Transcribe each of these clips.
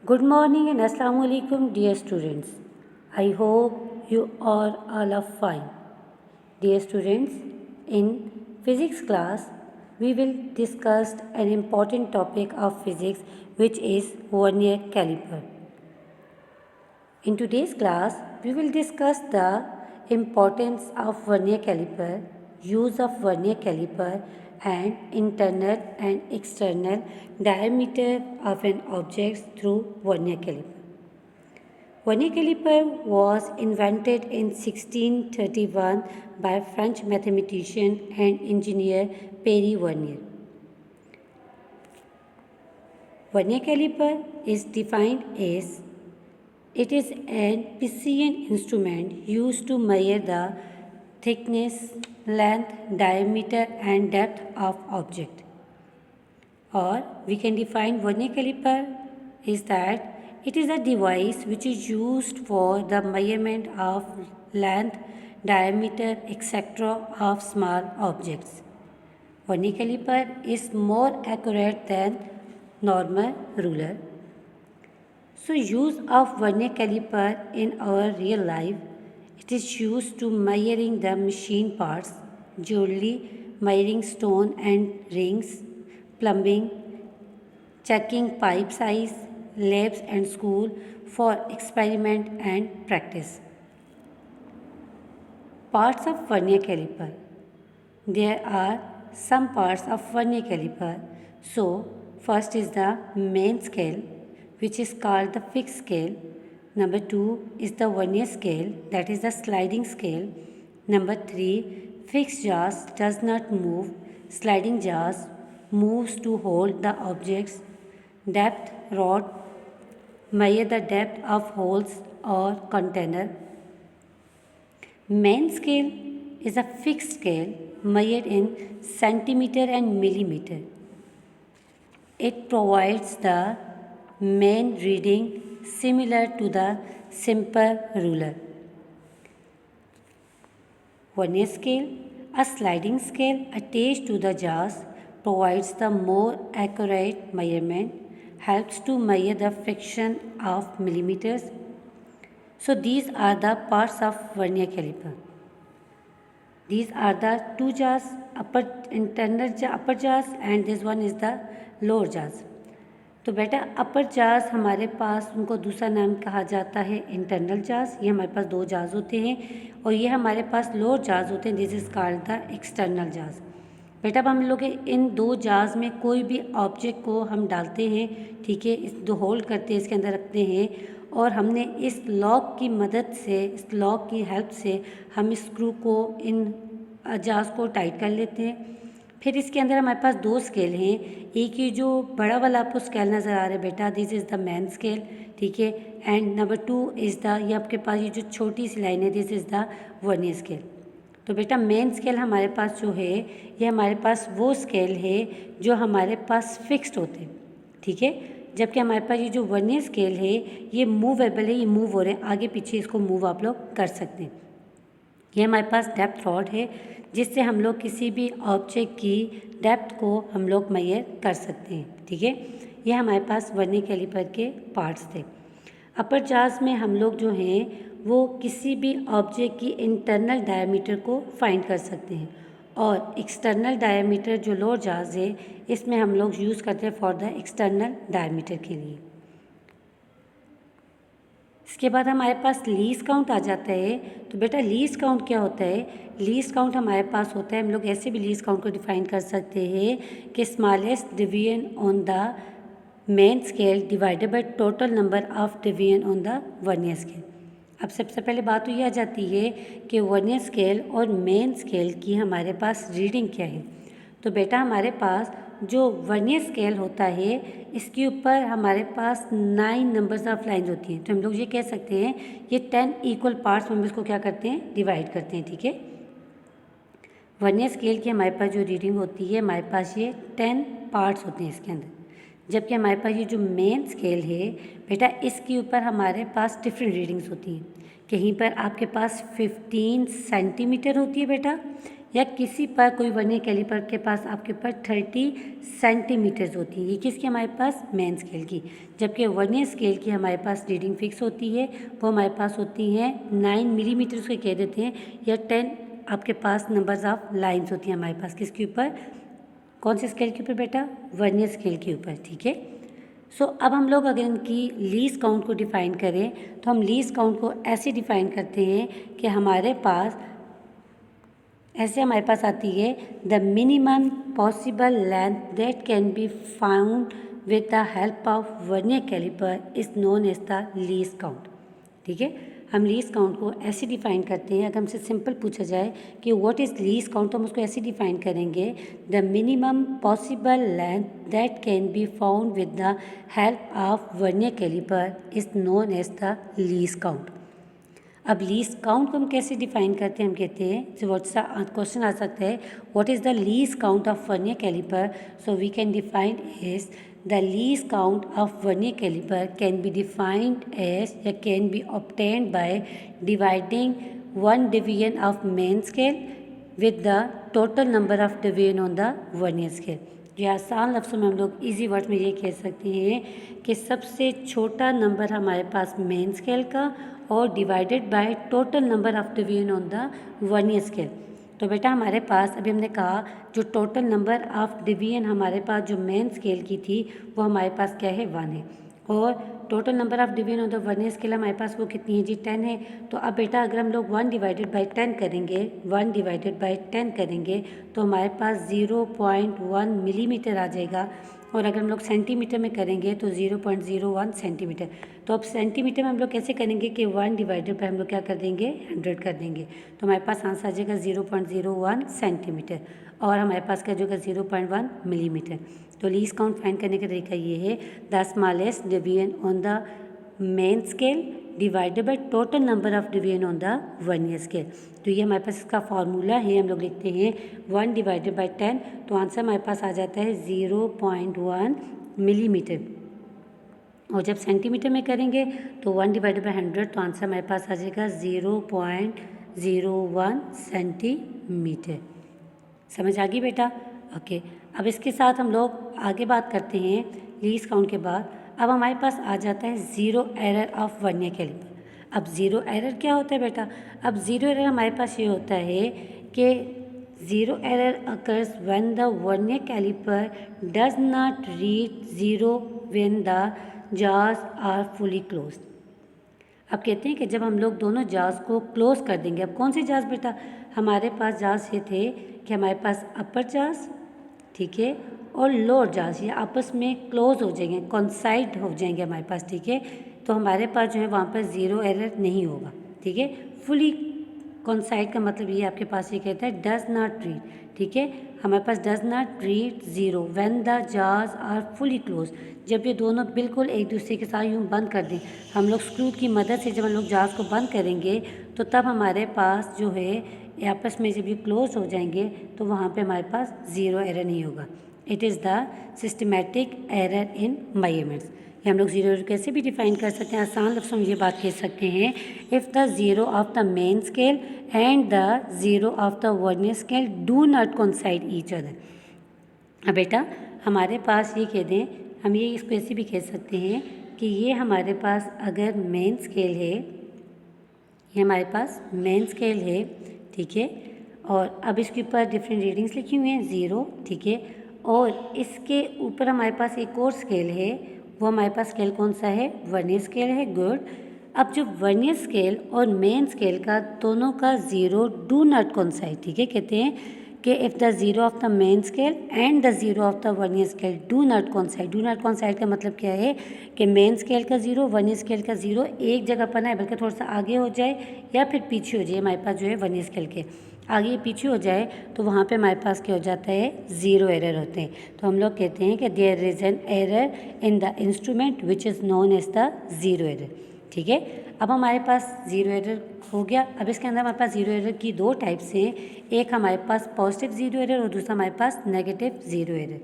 Good morning and Assalamu alaikum, dear students. I hope you all are fine. Dear students, in physics class, we will discuss an important topic of physics, which is vernier caliper. In today's class, we will discuss the importance of vernier caliper, use of vernier caliper, and internal and external diameter of an object through vernier caliper. Vernier caliper was invented in 1631 by French mathematician and engineer Pierre Vernier. Vernier caliper is defined as it is an precision instrument used to measure the thickness, length, diameter and depth of object. Or we can define vernier caliper is that it is a device which is used for the measurement of length, diameter, etc. of small objects. Vernier caliper is more accurate than normal ruler. So use of vernier caliper in our real life, it is used to measuring the machine parts, jewelry, measuring stone and rings, plumbing, checking pipe size, labs and school for experiment and practice. Parts of vernier caliper. There are some parts of vernier caliper. So first is the main scale, which is called the fixed scale. Number 2 is the vernier scale, that is the sliding scale. Number 3, fixed jaws does not move. Sliding jaws moves to hold the objects. Depth rod measure the depth of holes or container. Main scale is a fixed scale measured in centimeter and millimeter. It provides the main reading similar to the simple ruler. Vernier scale, a sliding scale attached to the jaws, provides the more accurate measurement, helps to measure the friction of millimeters. So these are the parts of vernier caliper. These are the two jaws, upper jaws and this one is the lower jaws. तो बेटा अपर जाज हमारे पास उनको दूसरा नाम कहा जाता है इंटरनल जाज, ये हमारे पास दो जाज होते हैं और ये हमारे पास लोअर जाज होते हैं, this is called the external जाज। बेटा अब हम लोग इन दो जाज में कोई भी ऑब्जेक्ट को हम डालते हैं, ठीक है, इस दो होल्ड करते हैं, इसके अंदर रखते हैं और हमने इस लॉक की मदद से, इस लॉक की हेल्प से हम स्क्रू को इन जाज को टाइट कर लेते हैं। फिर इसके अंदर हमारे पास दो स्केल हैं, एक ये जो बड़ा वाला आपको स्केल नज़र आ रहा है बेटा, this is the main scale, ठीक है, एंड नंबर 2 इज़ द, ये आपके पास ये जो छोटी सी लाइन है, this is the vernier scale. तो बेटा मेन स्केल हमारे पास जो है ये हमारे पास वो स्केल है जो हमारे पास फिक्स्ड होते हैं, ठीक है, जबकि हमारे पास ये जो वर्नियर स्केल है ये मूवेबल है, ये मूव हो रहे हैं, आगे पीछे इसको मूव आप लोग कर सकते हैं। ये हमारे पास डेप्थ रॉड है जिससे हम लोग किसी भी ऑब्जेक्ट की डेप्थ को हम लोग मेजर कर सकते हैं, ठीक है। ये हमारे पास वर्नियर कैलिपर के पार्ट्स थे। अपर जाज में हम लोग जो हैं वो किसी भी ऑब्जेक्ट की इंटरनल डायमीटर को फाइंड कर सकते हैं और एक्सटर्नल डायमीटर जो लोअर जाज है इसमें हम लोग यूज़ करते हैं फॉर द एक्सटर्नल डायमीटर के लिए। इसके बाद हमारे पास लीस्ट काउंट आ जाता है। तो बेटा लीस्ट काउंट क्या होता है? लीस्ट काउंट हमारे पास होता है, हम लोग ऐसे भी लीस्ट काउंट को डिफाइन कर सकते हैं कि smallest division on the main scale divided by total number of division on the vernier scale. अब सबसे पहले बात तो ये आ जाती है कि वर्नियर स्केल और मेन स्केल की हमारे पास रीडिंग क्या है। तो बेटा हमारे पास जो वर्नियर स्केल होता है इसके ऊपर हमारे पास 9 नंबर्स ऑफ लाइंस होती हैं, तो हम लोग ये कह सकते हैं ये 10 इक्वल पार्ट्स में हम इसको क्या करते हैं, डिवाइड करते हैं, ठीक है। वर्नियर स्केल की हमारे पास जो रीडिंग होती है हमारे पास ये 10 पार्ट्स होते हैं इसके अंदर, जबकि हमारे पास ये जो मेन स्केल है बेटा इसके ऊपर हमारे पास डिफरेंट रीडिंग्स होती हैं। कहीं पर आपके पास 15 सेंटीमीटर होती है बेटा, या किसी पर कोई वर्नियर कैलिपर के पास आपके ऊपर 30 सेंटीमीटर्स होती है, ये किसकी हमारे पास मेन स्केल की। जबकि वर्नियर स्केल की हमारे पास रीडिंग फिक्स होती है, वो हमारे पास होती है 9 मिलीमीटर उसको कह देते हैं, या 10 आपके पास नंबर्स ऑफ लाइन्स होती हैं हमारे पास किसके ऊपर, कौन से स्केल के ऊपर बेटा, वर्नियर स्केल के ऊपर। ठीक है, सो अब हम लोग अगर इनकी लीस्ट काउंट को डिफ़ाइन करें तो हम लीस्ट काउंट को ऐसे डिफ़ाइन करते हैं कि हमारे पास ऐसे हमारे पास आती है the minimum possible length that can be found with the help of vernier caliper is known as the least count. ठीक है, हम लीस्ट काउंट को ऐसे डिफ़ाइन करते हैं, अगर हमसे सिंपल पूछा जाए कि व्हाट इज़ लीस्ट काउंट तो हम उसको ऐसे डिफ़ाइन करेंगे the minimum possible length that can be found with the help of vernier caliper is known as the least count. अब लीस्ट काउंट को हम कैसे डिफाइन करते हैं, हम कहते हैं जो क्वेश्चन आ सकता है what is the least count of vernier caliper, so we can define is the least count of vernier calliper can be defined as या can be obtained by dividing one division of main scale with the total number of division on the vernier scale. जो आसान लफ्ज़ों में हम लोग easy word में ये कह सकते हैं कि सबसे छोटा नंबर हमारे पास मेन स्केल का और divided by total number of division on the vernier scale. तो बेटा हमारे पास अभी हमने कहा जो टोटल नंबर ऑफ डिवीजन हमारे पास जो मेन स्केल की थी वो हमारे पास क्या है 1 है, और total number of division on the vernier scale हमारे पास वो कितनी है जी 10 है। तो अब बेटा अगर हम लोग 1 डिवाइडेड बाई 10 करेंगे, 1 डिवाइडेड बाई 10 करेंगे तो हमारे पास 0.1 मिलीमीटर आ जाएगा, और अगर हम लोग सेंटीमीटर में करेंगे तो 0.01 सेंटीमीटर। तो अब सेंटीमीटर में हम लोग कैसे करेंगे कि 1 डिवाइडेड बाई हम लोग क्या कर देंगे 100 कर देंगे, तो हमारे पास आंसर आ जाएगा 0.01 सेंटीमीटर, और हमारे पास क्या होगा 0.1 मिलीमीटर। तो लीस्ट काउंट फाइंड करने का तरीका ये है the smallest division on the main scale divided by total number of division on the vernier scale. तो ये हमारे पास इसका फार्मूला है, हम लोग लिखते हैं 1 डिवाइडेड बाय 10, तो आंसर हमारे पास आ जाता है 0.1 मिलीमीटर, और जब सेंटीमीटर में करेंगे तो 1 डिवाइडेड बाय 100, तो आंसर हमारे पास आ जाएगा 0.01 सेंटीमीटर। समझ आ गई बेटा? ओके, अब इसके साथ हम लोग आगे बात करते हैं लीस्ट काउंट के बाद। अब हमारे पास आ जाता है zero error of vernier caliper. अब ज़ीरो एरर क्या होता है बेटा? अब ज़ीरो एरर हमारे पास ये होता है कि zero error occurs when the vernier caliper does not reach zero when the जार्स आर फुली क्लोज। अब कहते हैं कि जब हम लोग दोनों जार्स को क्लोज कर देंगे, अब कौन से जार्स बेटा? हमारे पास जार्स ये थे कि हमारे पास अपर जार्स, ठीक है, और लोअर जार्स, ये आपस में क्लोज हो जाएंगे, कॉन्साइड हो जाएंगे हमारे पास, ठीक है। तो हमारे पास जो है वहाँ पर ज़ीरो एरर नहीं होगा, ठीक है। फुली कॉन्साइड का मतलब ये आपके पास ये कहता है डज नॉट रीड, ठीक है। हमारे पास does not read zero when the जार्स आर फुली क्लोज, जब ये दोनों बिल्कुल एक दूसरे के साथ यूँ बंद कर दें, हम लोग स्क्रू की मदद से जब हम लोग जार्स को बंद करेंगे तो तब हमारे पास जो है आपस में जब ये क्लोज हो जाएंगे तो वहाँ पे हमारे पास ज़ीरो एरर नहीं होगा। It is the systematic error in measurements. ये हम लोग ज़ीरो एरर कैसे भी डिफाइन कर सकते हैं, आसान लफ्ज़ों में ये बात कह सकते हैं, if the zero of the main scale and the zero of the vernier scale do not coincide each other. अब बेटा हमारे पास ये कह दें, हम ये इसको ऐसे भी कह सकते हैं कि ये हमारे पास अगर मेन स्केल है, ये हमारे पास मेन स्केल है, ठीक है, और अब इसके ऊपर डिफरेंट रीडिंग्स लिखी हुई हैं 0, ठीक है, और इसके ऊपर हमारे पास एक और स्केल है, वो हमारे पास स्केल कौन सा है? वर्नियर स्केल है, गुड। अब जो वर्नियर स्केल और मेन स्केल का दोनों का ज़ीरो डू नॉट कोइंसाइड, ठीक है, कहते हैं कि if the zero of the main scale and the zero of the vernier scale do not coincide. Do not coincide का मतलब क्या है कि मेन स्केल का ज़ीरो वर्नियर स्केल का ज़ीरो एक जगह पर ना है, बल्कि थोड़ा सा आगे हो जाए या फिर पीछे हो जाए, हमारे पास जो है वर्नियर स्केल के आगे पीछे हो जाए तो वहाँ पे हमारे पास क्या हो जाता है? ज़ीरो एरर होते हैं। तो हम लोग कहते हैं कि there is an error in the instrument which is known as the zero error, ठीक है। अब हमारे पास ज़ीरो एरर हो गया। अब इसके अंदर हमारे पास ज़ीरो एरर की दो टाइप्स हैं, एक हमारे पास पॉजिटिव ज़ीरो एरर और दूसरा हमारे पास नेगेटिव ज़ीरो एरर।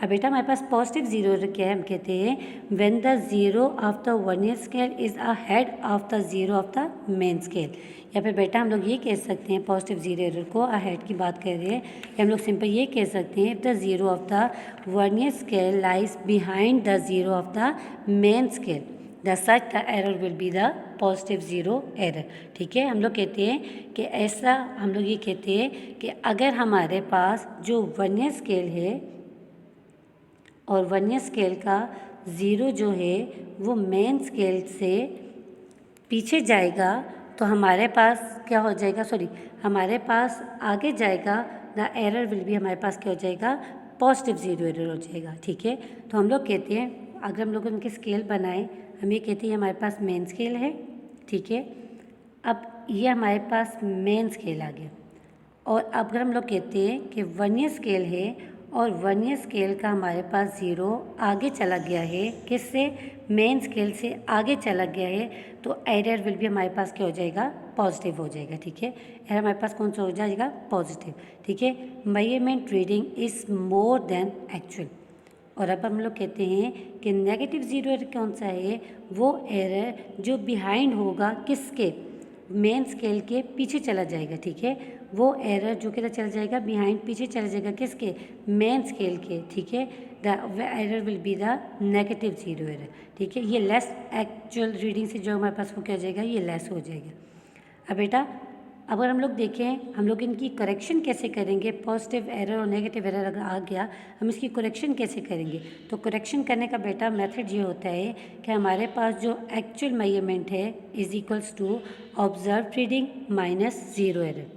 अब बेटा हमारे पास पॉजिटिव ज़ीरो एरर क्या है, हम कहते हैं when the zero of the vernier scale is ahead of the zero of the main scale. या फिर बेटा हम लोग ये कह सकते हैं पॉजिटिव ज़ीरो एरर को अहेड की बात कर रहे हैं, या हम लोग सिंपल ये कह सकते हैं if the zero of the vernier scale lies behind the zero of the main scale the such the error will be the positive zero error. ठीक है, हम लोग कहते हैं कि ऐसा, हम लोग ये कहते हैं कि अगर हमारे पास जो वर्नियर स्केल है और वर्नियर स्केल का ज़ीरो जो है वो मेन स्केल से पीछे जाएगा तो हमारे पास क्या हो जाएगा, हमारे पास आगे जाएगा, द एरर विल बी, हमारे पास क्या हो जाएगा, पॉजिटिव ज़ीरो एरर हो जाएगा। ठीक है, तो हम लोग कहते हैं अगर हम लोग उनके स्केल बनाएं, हम ये कहते हैं हमारे पास मेन स्केल है। ठीक है, अब ये हमारे पास मेन स्केल आ गया, और अब अगर हम लोग कहते हैं कि वर्नियर स्केल है और वर्नियर स्केल का हमारे पास ज़ीरो आगे चला गया है, किससे, मेन स्केल से आगे चला गया है, तो एरर विल भी हमारे पास क्या हो जाएगा, पॉजिटिव हो जाएगा। ठीक है, एरर हमारे पास कौन सा हो जाएगा, पॉजिटिव। ठीक है, measurement reading is more than actual. और अब हम लोग कहते हैं कि नेगेटिव ज़ीरो एरर कौन सा है, वो एरर जो बिहाइंड होगा किसके, मेन स्केल के पीछे चला जाएगा। ठीक है, वो एरर जो किधर चला जाएगा, बिहाइंड, पीछे चला जाएगा किसके, मेन स्केल के। ठीक है, the error will be the negative zero error. ठीक है, ये लेस एक्चुअल रीडिंग से जो हमारे पास वो क्या हो जाएगा, ये लेस हो जाएगा। अब बेटा अगर हम लोग देखें हम लोग इनकी करेक्शन कैसे करेंगे, पॉजिटिव एरर और नेगेटिव एरर अगर आ गया हम इसकी करेक्शन कैसे करेंगे, तो करेक्शन करने का बेटा मेथड ये होता है कि हमारे पास जो एक्चुअल मेजरमेंट है is equals to observe reading minus zero error.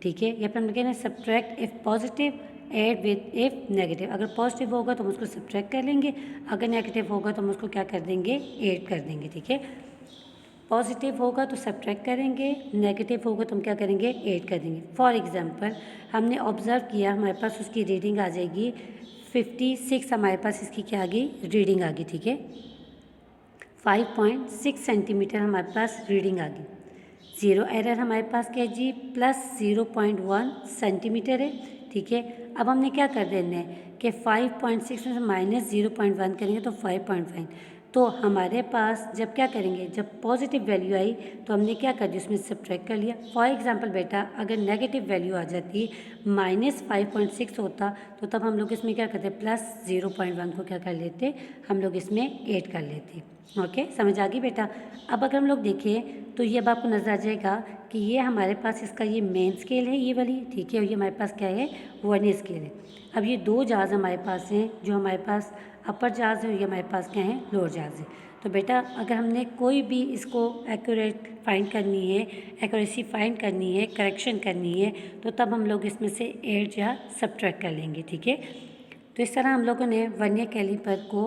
ठीक है, या फिर हम कहते हैं subtract if positive add with if negative. अगर पॉजिटिव होगा तो हम उसको सब्ट्रैक्ट कर लेंगे, अगर नेगेटिव होगा तो हम उसको क्या कर देंगे, ऐड कर देंगे। ठीक है, पॉजिटिव होगा तो सब्ट्रैक्ट करेंगे, नेगेटिव होगा तो हम क्या करेंगे, ऐड कर देंगे। फॉर एग्जांपल हमने ऑब्ज़र्व किया, हमारे पास उसकी रीडिंग आ जाएगी 56, हमारे पास इसकी क्या आ गई, रीडिंग आ गई। ठीक है, 5.6 सेंटीमीटर हमारे पास रीडिंग आ गई। ज़ीरो एरर हमारे पास क्या है जी, प्लस 0.1 सेंटीमीटर है। ठीक है, अब हमने क्या कर देना है कि 5.6 में से माइनस 0.1 करेंगे तो 5.5। तो हमारे पास जब क्या करेंगे, जब पॉजिटिव वैल्यू आई तो हमने क्या कर दिया, उसमें सब्ट्रैक्ट कर लिया। फॉर एग्जांपल बेटा अगर नेगेटिव वैल्यू आ जाती, -5.6 होता, तो तब हम लोग इसमें क्या करते, प्लस 0.1 को क्या कर लेते, हम लोग इसमें ऐड कर लेते। ओके, समझ आ गई बेटा। अब अगर हम लोग देखें तो ये अब आपको नज़र आ जाएगा कि ये हमारे पास इसका ये मेन स्केल है, ये वाली। ठीक है, और ये हमारे पास क्या है, वर्नियर स्केल है। अब ये दो जार्ज हमारे पास हैं, जो हमारे पास अपर जार्ज है, ये हमारे पास क्या है, लोअर जार्ज है। तो बेटा अगर हमने कोई भी इसको एक्यूरेट फाइंड करनी है, एक्यूरेसी फाइंड करनी है, करेक्शन करनी है, तो तब हम लोग इसमें से ऐड या सब्ट्रैक्ट कर लेंगे। ठीक है, तो इस तरह हम लोगों ने वर्नियर कैलिपर को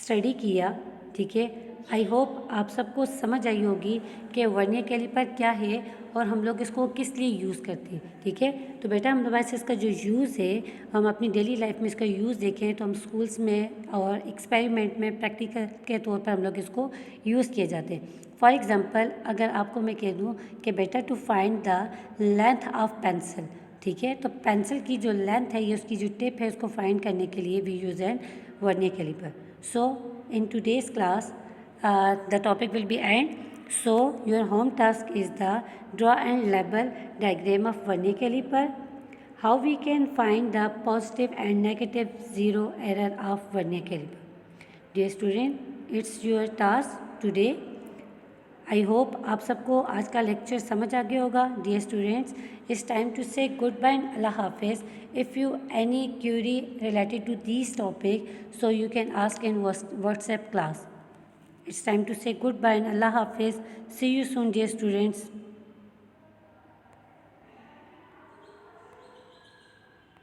स्टडी किया। ठीक है, आई होप आप सबको समझ आई होगी कि वर्नियर कैलिपर क्या है और हम लोग इसको किस लिए यूज़ करते हैं। ठीक है, तो बेटा हम वैसे इसका जो यूज़ है, हम अपनी डेली लाइफ में इसका यूज़ देखें तो हम स्कूल्स में और एक्सपेरिमेंट में प्रैक्टिकल के तौर पर हम लोग इसको यूज़ किए जाते हैं। फॉर एग्ज़ाम्पल अगर आपको मैं कह दूँ कि बेटा to find the length of pencil. ठीक है, तो पेंसिल की जो लेंथ है, ये उसकी जो टिप है, उसको फाइंड करने के लिए we use an vernier caliper. So in today's class the topic will be end. So your home task is the draw and label diagram of vernier caliper, how we can find the positive and negative zero error of vernier caliper. Dear student, it's your task today. I hope आप सबको आज का lecture समझ आ गया होगा। Dear students, it's time to say good bye and अल्लाह हाफिज़। If you any query related to this topic, so you can ask in WhatsApp class. It's time to say goodbye and Allah Hafiz. See you soon, dear students.